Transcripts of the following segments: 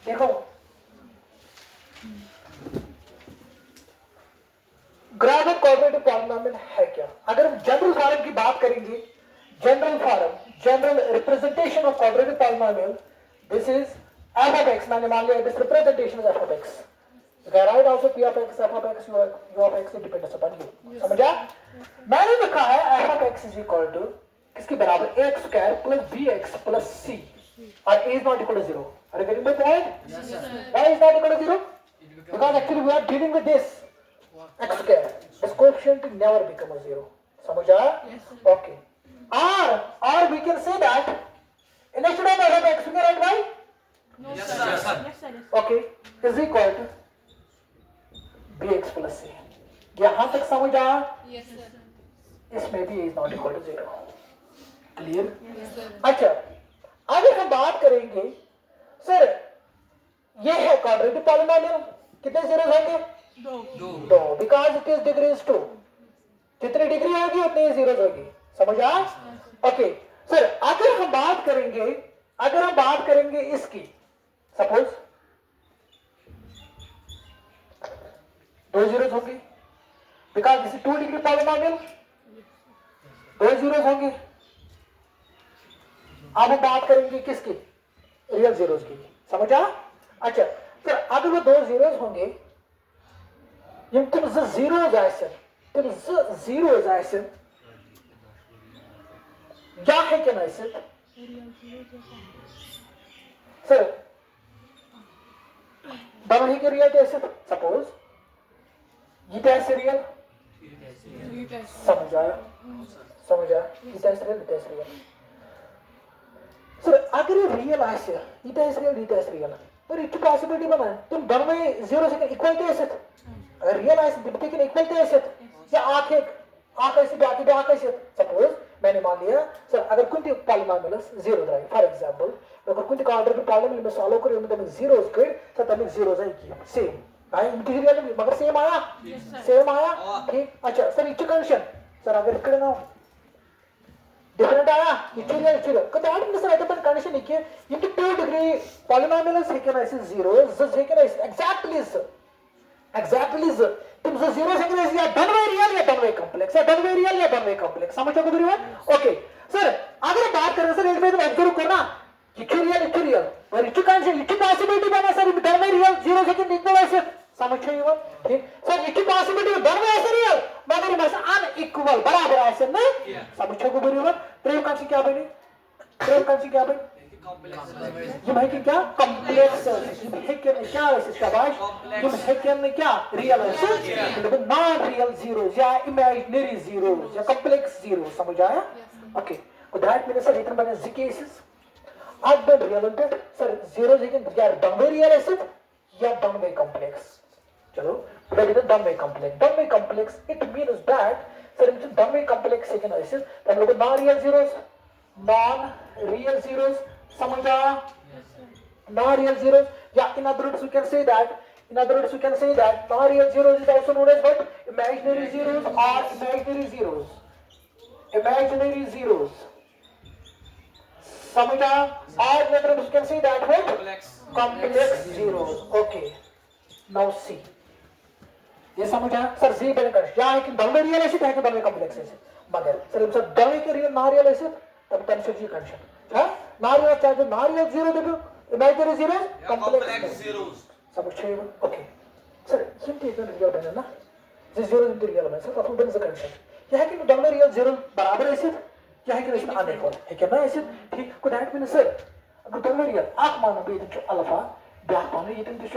देखो graph of quadratic polynomial है क्या? अगर हम जनरल फॉर्म की बात करेंगे, general form, general representation of quadratic polynomial, this is f of x. मैंने मान लिया this representation is f of x. You can write also p of x, f of x, u of x, it depends upon you. समझा? मैंने लिखा है f of x is equal to किसके बराबर? ax square plus bx plus c और a is not equal to 0. Are you getting my point? Yes, sir. Why is not equal to 0? Because actually we are dealing with this x square. This coefficient never become a 0. समझा? Yes, sir. Okay. Or we can say that instead of f of x we can write y. No, Yes, sir. sir. Yes, sir. Yes, sir. Okay, is equal to bx plus c. यहाँ तक समझ आया? Yes, sir. इसमें भी is not equal to 0. Clear? Yes, sir. अच्छा, अगर हम बात करेंगे, सर ये है क्वाड्रेटिक पॉलिनोमियल, कितने जीरोस होंगे? दो, because it is degrees 2. जितनी डिग्री होगी उतनी जीरोस होगी. समझ आया? ओके, सर अगर हम बात करेंगे इसकी, सपोज दो जीरोस होंगे, because this is 2 degree polynomial, दो जीरोस होंगे. अब हम बात करेंगे किसकी? रियल जीरोस की. समझा? अच्छा, सर अगर वो दो जीरोस होंगे, यम तुम जीरोस आसन क्या है क्या नहीं सर? सर दोनों ही के रियल कैसे? सपोज ये कैसे रियल? समझ आया? ये कैसे रियल? सर अगर ये रियल आसे, ये कैसे रियल? पर इतनी पॉसिबिलिटी बना है, तुम दोनों में जीरो से इक्वल कैसे? अगर रियल आसे दिखते कि इक्वल कैसे? या आंख ऐसे सपोज मैंने मान लिया सर अगर कुछ पॉलिनोमियल्स जीरो रहे, फॉर एग्जांपल अगर कुछ क्वाड्रेटिक पॉलिनोमियल में सॉल्व करें तो तमिक जीरो स्क्वायर सर तमिक जीरो जाए की सेम भाई इनकी रियल मगर सेम आया. ठीक. अच्छा सर इच कंडीशन सर अगर ఇక్కడ ना डिफरेंट आया इच को दैट मींस सर अगर कंडीशन इके into 2 degree polynomials he can ऐसे zeros he can exactly तुम जो जीरो से या डन बाय रियल या डन बाय कॉम्प्लेक्स समझ चुके हो? ओके सर अगर बात करें सर एक बार ऑब्जर्व करना इक्विरियल और इक्विटी पॉसिबिलिटी बना sir done by real zero से इक्वल ऐसे समझ रहे हो? ठीक sir equity possibility done by ऐसे रियल मगर बस अनइक्वल बराबर ऐसे ना समझ चुके हो? प्रेम कांची क्या बनी? ये भाई की क्या कॉम्प्लेक्स है क्या शाबाश तुम है क्या रियल है नॉन रियल जीरोस या इमेजिनरी जीरोस या कॉम्प्लेक्स जीरो. समझ आया? ओके तो दैट मींस सर इतने बने जी केसेस अब द रियल है सर जीरो से या डन बाय रियल है या डन बाय कॉम्प्लेक्स. चलो that is done by complex it means that sir in done by complex second analysis हम लोग नॉन रियल जीरोस समझा? non real zeros. Yeah, in other words we can say that non real zeros is also known as what? Imaginary zeros or imaginary zeros समझा? or in other words we can say that what? complex zeros. Okay, now see ये समझा? Sir जी बने कर क्या है कि दोनों real ऐसे है कि दोनों कॉम्प्लेक्स ऐसे मगर सर दोनों के रियल ना रियल ऐसे तब कंसेप्ट जी कंसेप्ट है ना रियल चाहे तो ना रियल जीरो देखो imaginary zero complex zeros समझ रहे हो? ओके सर सिंपल इतना रियल बना ना जिस जीरो इंटू रियल में सर अपन बन सकते हैं क्या है कि दोनों रियल जीरो बराबर ऐसे क्या है कि इसमें अनइक्वल है क्या ना ऐसे. ठीक को दैट मींस सर अगर दोनों रियल आप मानो भी इनटू अल्फा बैक मानो ये इनटू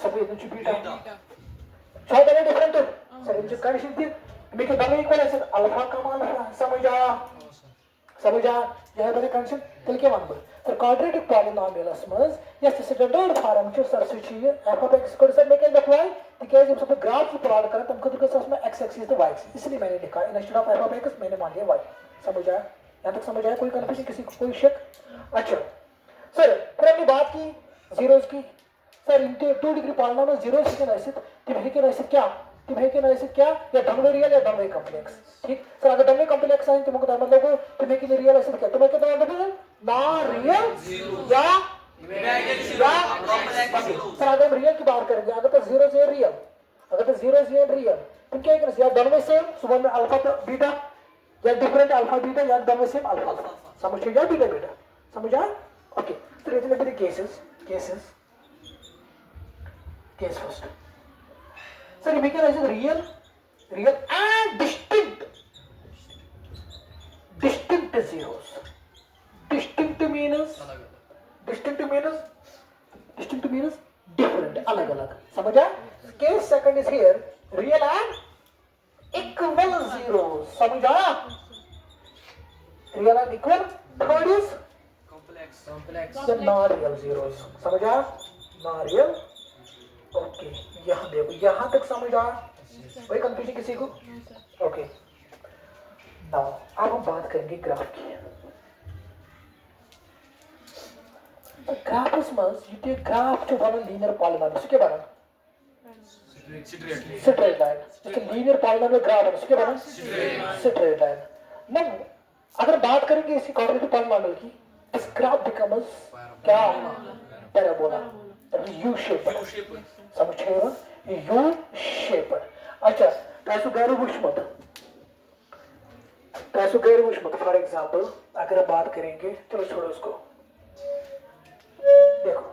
सब इनटू बीटा छह तरह डिफरेंट है सर इनटू कंडीशन थी मेक दोनों इक्वल ऐसे अल्फा का अल्फा समझा यह बड़े कंडीशन तल के मान सर क्वाड्रेटिक पॉलिनोमियल्स में यस स्टैंडर्ड फॉर्म के सर स्विच है f of x को सर लेके लिखवाई ठीक है जब सब ग्राफ प्लॉट करें तब खुद को सर उसमें x एक्सिस तो y एक्सिस इसलिए मैंने लिखा instead of f of x मैंने मान लिया y. समझ आया? यहां तक समझ आया? कोई कंफ्यूजन किसी को कोई शक? अच्छा सर फिर हमने बात की जीरोस की सर इनके 2 डिग्री पॉलिनोमियल जीरोस के ऐसे क्या या डन बाय रियल या डन बाय कॉम्प्लेक्स. ठीक सर अगर डन बाय कॉम्प्लेक्स है तो मतलब तुम्हें के रियल ऐसे क्या तुम्हें क्या मतलब ना रियल या सर अगर हम रियल की बात करेंगे, अगर तो जीरो से रियल, अगर तो जीरो से रियल, तो क्या करें यार, दोनों में सेम, सुबह में अल्फा बीटा या डिफरेंट अल्फा बीटा या दोनों में सेम अल्फा, समझ या बीटा बीटा, समझा? Okay, so let me the cases case first. So we can write real and distinct zeros. Distinct means different, अलग अलग, समझा? Case second is here real and equal zeros, समझा? Real and equal. Third is complex the non real zeros, समझा? non real. Okay, यहाँ देखो, यहाँ तक समझ आ? कोई कंफ्यूजन किसी को? ओके, नाउ अब हम बात करेंगे ग्राफ की. Graph is means you take graph to one linear polynomial. इसके बारे में straight line. इसके linear polynomial graph है, इसके बारे में straight line. Now अगर बात करेंगे इसी quadratic polynomial की, this graph becomes क्या? Parabola. U shape. समझेगा? U shape. अच्छा, ट्राइसो गैर विषमत फॉर एग्जाम्पल अगर हम बात करेंगे, चलो छोड़ो उसको. देखो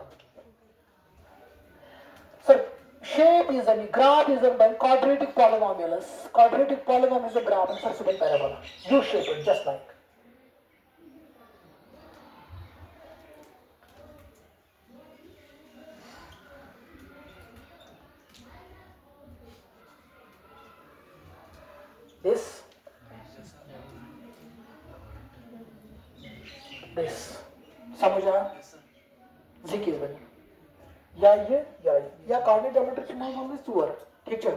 sir, shape is a graph is a quadratic polynomial. Quadratic polynomial is a graph and subsequent parabola. U shape just like. This समझा? जी केस बनी या ये या कार्डिक डायमेट्रिक मामले सुअर, ठीक है?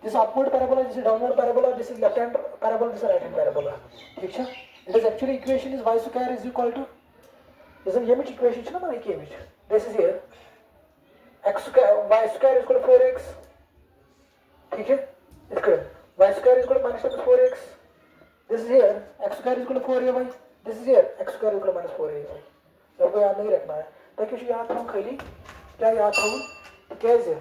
This upward parabola, this downward parabola, this left hand parabola, this right hand parabola, ठीक है? It is actually equation is y square is equal to, this is limit equation है ना हमारी की limit, this is here x square y square is equal to 4x, ठीक है? इसके y square is equal to -4x, this is here x square is equal to 4ay, this is here x square is equal to -4ay. सबको याद नहीं रखना है, ताकि उसे याद रखो खाली क्या याद रखो कैसे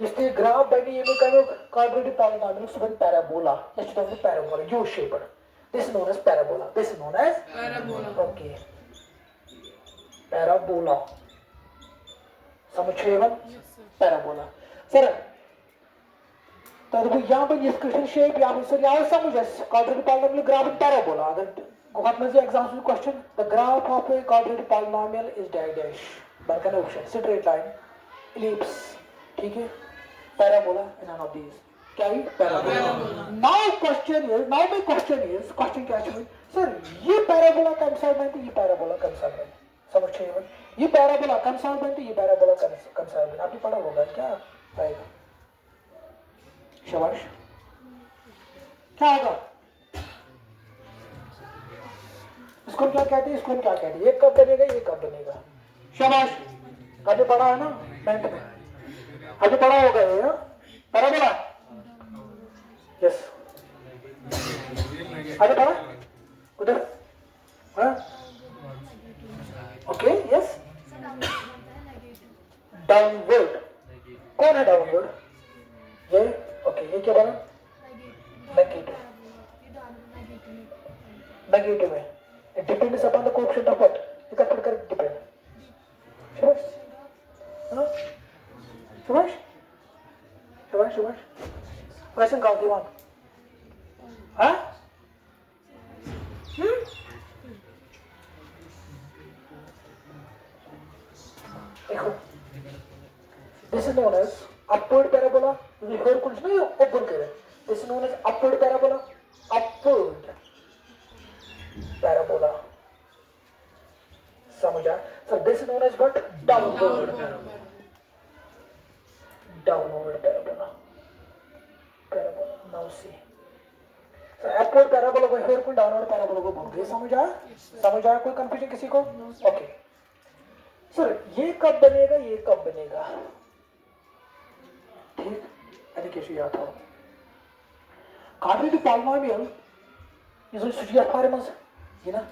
इसके ग्राफ बनी ये करो quadratic polynomial subin parabola, let's talk about parabola, U shaped, this is known as parabola, okay, parabola, समझेगा? parabola सर तो देखो यहाँ पर ये क्वेश्चन शेप यहाँ पर सर यहाँ समझे quadratic polynomial graph in parabola. अगर what was the example question? The graph of a quadratic polynomial is dash by an option straight line, ellipse, ठीक है? Parabola and none of these. क्या है? Parabola. Now my question is क्या है? Sir ये parabola consolvent ये parabola consolvent, समझिए? ये parabola consolvent ये parabola consolvent आपने पढ़ा होगा क्या? आएगा शाबाश, क्या होगा? इसको क्या कहते हैं, इसको क्या कहते हैं? ये कब बनेगा, ये कब बनेगा? शाबाश, आपने पढ़ा है ना बैंक में, आपने पढ़ा होगा ये ना पैराबोला, यस आपने पढ़ा उधर, हाँ ओके यस. डाउनवर्ड कौन है डाउनवर्ड? ये ओके, ये क्या बना? नेगेटिव है. It depends upon the coefficient of what? You can put correct depend. Shubash? Huh? Shubash? Question count you want? Huh? देखो, this is known as upward parabola. You heard कुछ नहीं open करे. This is known as upward parabola. Upward parabola, समझा? So this is known as what? Downward parabola. Now see. So upward parabola को फिर कोई downward parabola को बोलते हैं, समझा? कोई confusion किसी को? Okay. Sir ये कब बनेगा, ये कब बनेगा? ठीक? अरे कैसे याद हो? quadratic polynomial is a such a form, you know?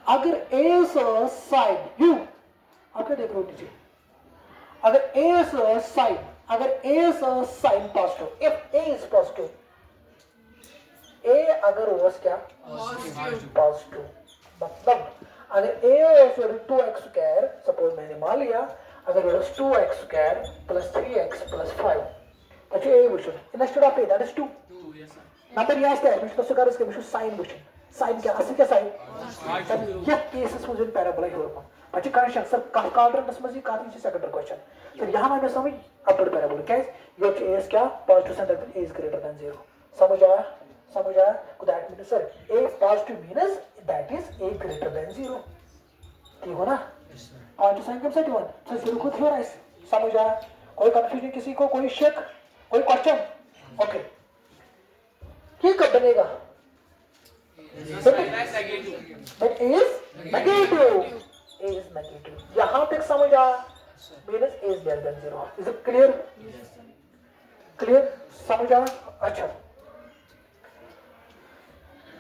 अगर a is a side u, आप क्या देख रहे हो नीचे, अगर a is a side, अगर a is a sine positive, if a is positive, a अगर was क्या positive, मतलब अगर a was 2x square, suppose मैंने मान लिया अगर it was 2x square plus 3x plus 5, अच्छा a वुचन instead of a that is 2 number यहाँ से है मुझे तो सुकार इसके मुझे साइन वुचन साइन क्या असली क्या साइन यह केसेस मुझे पैराबोला ही होगा अच्छा करेक्शन सर काउंटर नसमजी काफी चीज सेकंड क्वेश्चन फिर यहाँ मैंने समझ अपर पैराबोला क्या है योर a is क्या positive centre a is greater than 0 समझ आया को that means sir a positive means that is a greater than 0 ठीक हो ना पॉजिटिव साइन कम से 1 सर 0 को थ्योराइज समझ आया कोई कंफ्यूजन किसी को कोई शक कोई क्वेश्चन ओके ये कब बनेगा That is negative. A is negative. यहाँ तक समझ आया minus A is greater than 0. Is it clear? Clear? समझ आया? अच्छा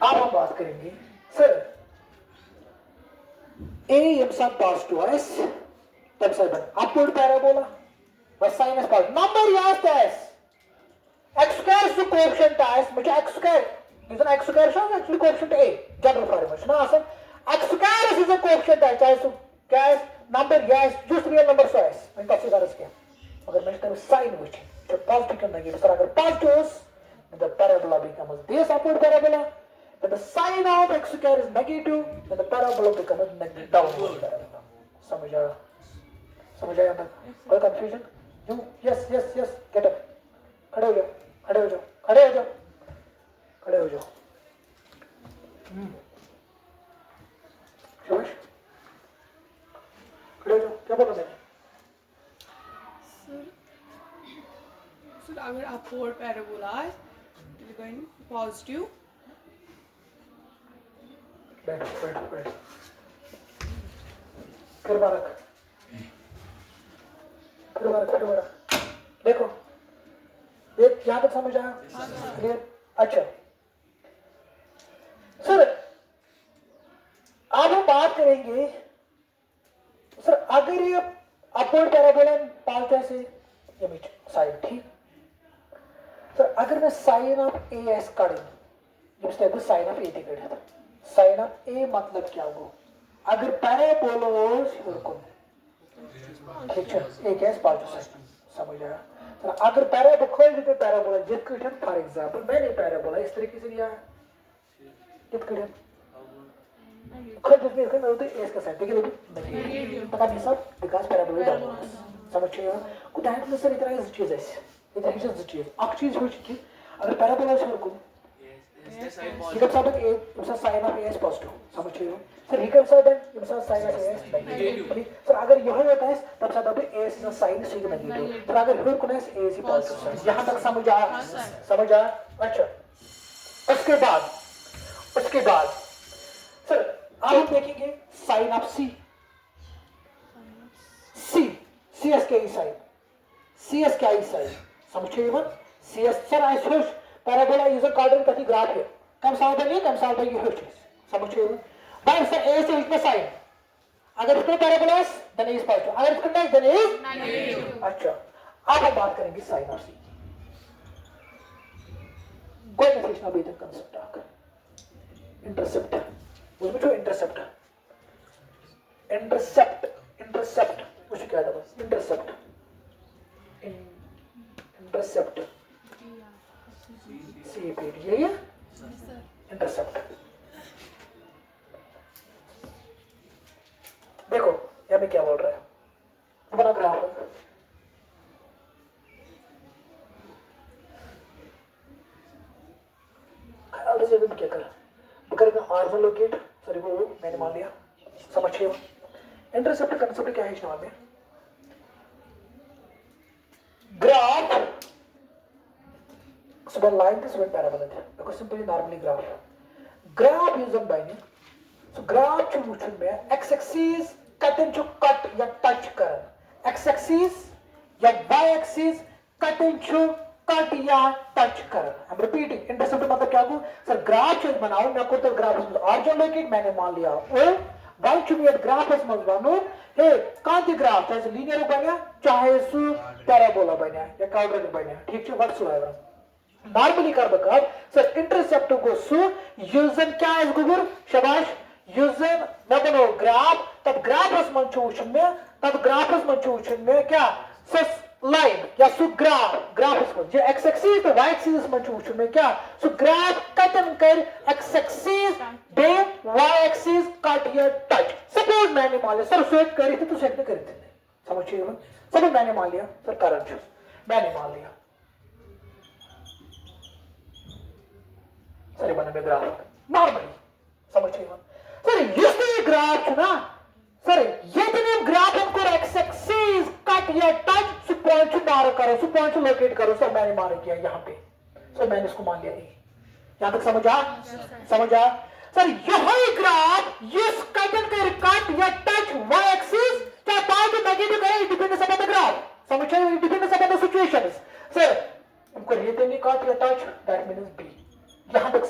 अब हम बात करेंगे सर A यमसा positive है तब सर बन upward parabola बस sin is positive number याद है x square is the coefficient है मुझे x square is an x square is actually coefficient A general formation ना sir x square is a coefficient है चाहे क्या है number yes just real number so है मैं कैसे कर इसके अगर मैं इसका sin which जो positive करना है सर अगर positive the parabola becomes this upward parabola when the sine of x square is negative then the parabola becomes negative downward parabola समझ आया ना कोई confusion you yes get up खड़े हो जाओ शाबाश खड़े हो जाओ क्या बोल रहे सर अगर upward parabola is going positive बैठ फिर बारक देखो एक यहाँ तक समझ आया क्लियर अच्छा सर अब हम बात करेंगे सर अगर ये अपवर्ड पैराबोला पालते से इमेज साइड ठीक सर अगर मैं साइन ऑफ ए एस काढूं जब साइन ऑफ ए तिकडे साइन ऑफ ए मतलब क्या हो अगर पैराबोला ठीक है एक एस पालते समझ आया सर अगर पैराबोला खोल देते पैराबोला जिसके फॉर एग्जांपल मैंने पैराबोला इस तरीके से लिया कितने खुद इसमें इसका मतलब है इसका साइड देखिए नहीं पता नहीं सब विकास पैराबोला डाल समझिए को दैट में सर इतना इजी चीज है इतना इजी चीज अब चीज हो चुकी अगर पैराबोला से को ये कब सब एक उसका साइन ऑफ एस पॉजिटिव समझिए सर ये कब सब है उसका sign of S negative sir अगर यह होता है तब सब एस इज साइन से नेगेटिव सर अगर फिर को एस इज पॉजिटिव यहां तक समझ आया अच्छा उसके बाद सर अब हम देखेंगे साइन ऑफ सी एस के साइन समझिए मत सी एस सर आई सोच पैराबोला इज अ क्वाड्रेंट कति ग्राफ है कम साउंड है ये होच समझिए बट सर ए से इतना साइन अगर इसका पैराबोला है देन इज पॉजिटिव अगर इसका नहीं देन इज नेगेटिव अच्छा अब हम बात करेंगे साइन ऑफ सी कोई डेफिनेशन अभी तक कांसेप्ट आकर इंटरसेप्ट उसमें जो इंटरसेप्ट मुझे क्या था बस इंटरसेप्ट सी पे ये इंटरसेप्ट देखो यहाँ में क्या बोल रहा है बड़ा ग्राफ है क्या करेगा आर लोकेट सॉरी वो मैंने मान लिया समझिए इंटरसेप्ट कंसेप्ट क्या है इस नाम में graph so one line is one parabola because simply normally graph used by me so graph च वुचन में x axis कटन च कट या टच करन x axis या y axis कटन च कट या टच कर। आई एम रिपीटिंग, इंटरसेप्ट मतलब क्या को सर ग्राफ चेंज बनाओ मैं को तो ग्राफ में ऑरिजिन लोकेट मैंने मान लिया ओ वाई चु मी ग्राफ में बनो हे कांति ग्राफ चाहे लीनियर बना चाहे सु पैराबोला बना या क्वाड्रेटिक बना ठीक है व्हाटसोएवर नॉर्मली कर बका सर इंटरसेप्ट को सु यूजन क्या है गुगर शाबाश यूजन मैं बनो ग्राफ तब ग्राफस मन चूचन में तब ग्राफस मन चूचन में क्या सस लाइन या सु ग्राफ जो एक्स एक्सिस तो वाई एक्सिस में चूचन में क्या सु ग्राफ कटन कर एक्स एक्सिस बे वाई एक्सिस कट या टच सपोज मैंने मान लिया सर स्वेट करी थी तो स्वेट ने करी थी समझिए सपोज मैंने मान लिया सर करंट मैंने मान लिया सर बना में ग्राफ नॉर्मली समझिए सर ये ग्राफ ना सर ये ग्राफ हमको एक्स एक्सिस कट या टच सु पॉइंट मार करो सु पॉइंट लोकेट करो सर मैंने मार किया यहाँ पे सर मैंने इसको मान लिया यहां तक समझा सर यही ग्राफ इस कटन कर कट या टच वाई एक्सिस क्या पार्ट नेगेटिव करे it depends upon the graph समझे it depends upon the situations sir हमको ये नहीं कट या टच दैट मींस बी यहां तक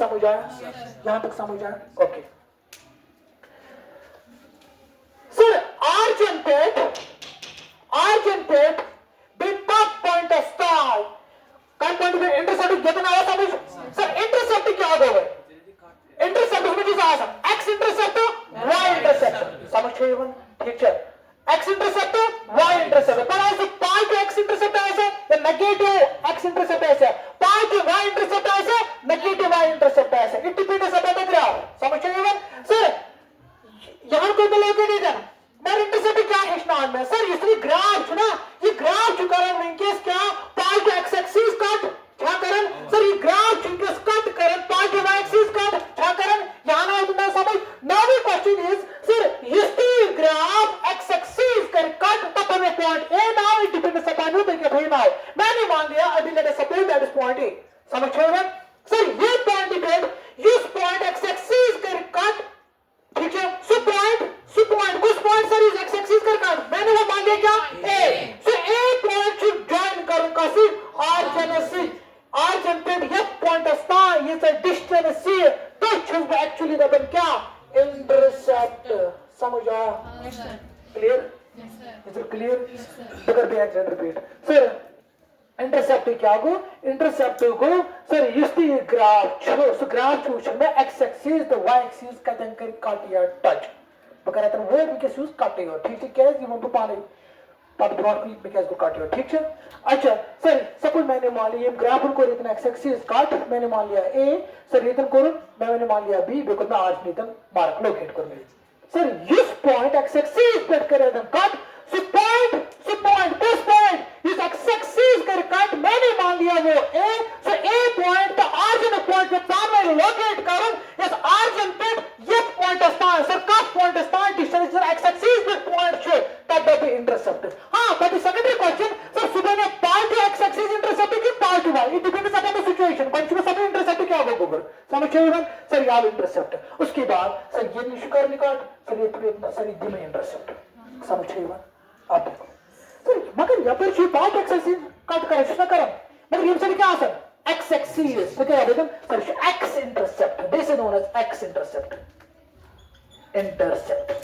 समझ आया ओके सर origin pit बिना पॉइंट स्टार कौन पॉइंट पे इंटरसेप्ट कितना आया समझ सर इंटरसेप्ट क्या होगा इंटरसेप्ट में चीज आया x इंटरसेप्ट y इंटरसेप्ट समझिए इवन ठीक है x इंटरसेप्ट y इंटरसेप्ट पर ऐसे पार्ट x इंटरसेप्ट ऐसे या नेगेटिव x इंटरसेप्ट ऐसे पार्ट y इंटरसेप्ट ऐसे नेगेटिव y इंटरसेप्ट ऐसे it depends upon the graph समझिए इवन सर यहां कोई लोकेट नहीं जाना मैं इंटरसेप्ट क्या है स्नान में सर इसलिए ग्राफ ना ये ग्राफ जो करन विंकेस क्या पार्ट एक्स एक्सिस कट क्या करन सर ये ग्राफ विंकेस कट करन पार्ट वाई एक्सिस कट क्या करन यहां ना तुमने समझ now the question is sir ये ग्राफ एक्स एक्सिस कर कट तब हमें point A now it depends upon you देखिए भाई नाउ मैंने मान लिया अभी let us suppose that is point A समझ रहे हो सर ये पॉइंट डिपेंड इस पॉइंट एक्स एक्सिस कर कट ठीक है सो पॉइंट कुछ पॉइंट सर इस एक्स एक्सिस कर कट मैंने वो मान लिया क्या A so A point should join करूंगा सी ऑरिजिन पे ये पॉइंट स्था ये sir distance C touch is actually the क्या इंटरसेप्ट समझ आया क्लियर इज इट क्लियर अगर भी एक्ट रिपीट सर इंटरसेप्ट क्या को इंटरसेप्ट को सर इसी ग्राफ चलो सो ग्राफ चूचन में X axis the Y axis का कर कट या टच बकर तो वो भी कैसे यूज काटेगा ठीक है क्या है वो पाने पद ब्रॉड भी कैसे को काटेगा ठीक है अच्छा सर सपोज मैंने मान लिया ग्राफ को इतना एक्स एक्सिस काट मैंने मान लिया ए सर इतना को मैंने मान लिया बी बिकॉज़ मैं आज इतना मार्क लोकेट कर मेरे सर इस पॉइंट एक्स एक्सिस पे करे इतना cut so point this point इस एक्स एक्सिस कर कट मैंने मान लिया वो ए so A point the origin point पे सामने लोकेट करूं इस ऑरिजिन पे ये पॉइंट स्थान सर का पॉइंट स्थान डिस्टेंस एक्स एक्सिस पे पॉइंट शो तब द इंटरसेप्ट हां but the secondary question sir सुबह ने पार्ट एक्स एक्सिस इंटरसेप्ट की part Y it depends upon the situation पंच में सब इंटरसेप्ट क्या होगा गूगल समझिए इवन सर यार इंटरसेप्ट उसके बाद सर ये निष्कर निकाल सर ये पूरे सर ये में इंटरसेप्ट समझिए इवन आप देखो सर मगर यहाँ पर जो part X axis cut correction ना करें मगर ये सर क्या आसन एक्स एक्सिस तो क्या है sir X intercept this is known as X intercept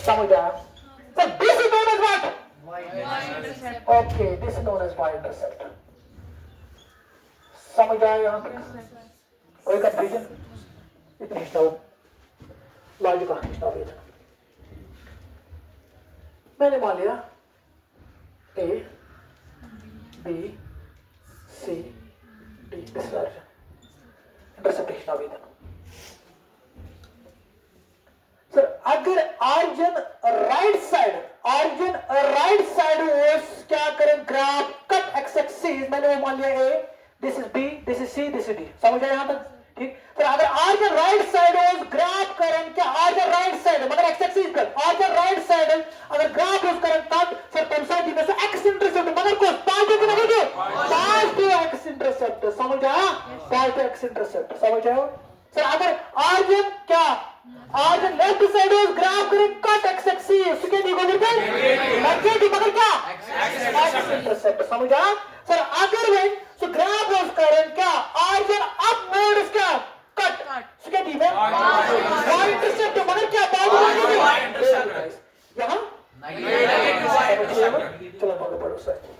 समझ आया sir this is known as what y intercept okay this is known as y intercept समझ आया यहां तक कोई कंफ्यूजन इतनी हिस्सा लॉजिक का हिस्सा भी मैंने मान लिया A, B, C, D. This is origin. Interceptation of either. Sir, अगर origin right side was क्या करें ग्राफ कट x एक्सिस मैंने वो मान लिया A, this is B, this is C, this is D. समझ आया यहाँ तक ठीक सर अगर origin right side was graph करें क्या origin right side मगर x एक्सिस पर origin right side अगर ग्राफ यूज करें तब सर टेंसाइल दी में x इंटरसेप्ट मगर को positive negative positive x intercept समझ आया पॉजिटिव x इंटरसेप्ट समझ आया सर अगर origin क्या origin left side was graph करें कट x एक्सिस उसके नेगेटिव मगर क्या x इंटरसेप्ट समझ आया सर अगर वे सो ग्राफ वाज करंट क्या आर्जन अप मोड इसका कट इसके डी में वाई इंटरसेप्ट मगर क्या बात यहाँ चलो पढ़ो सर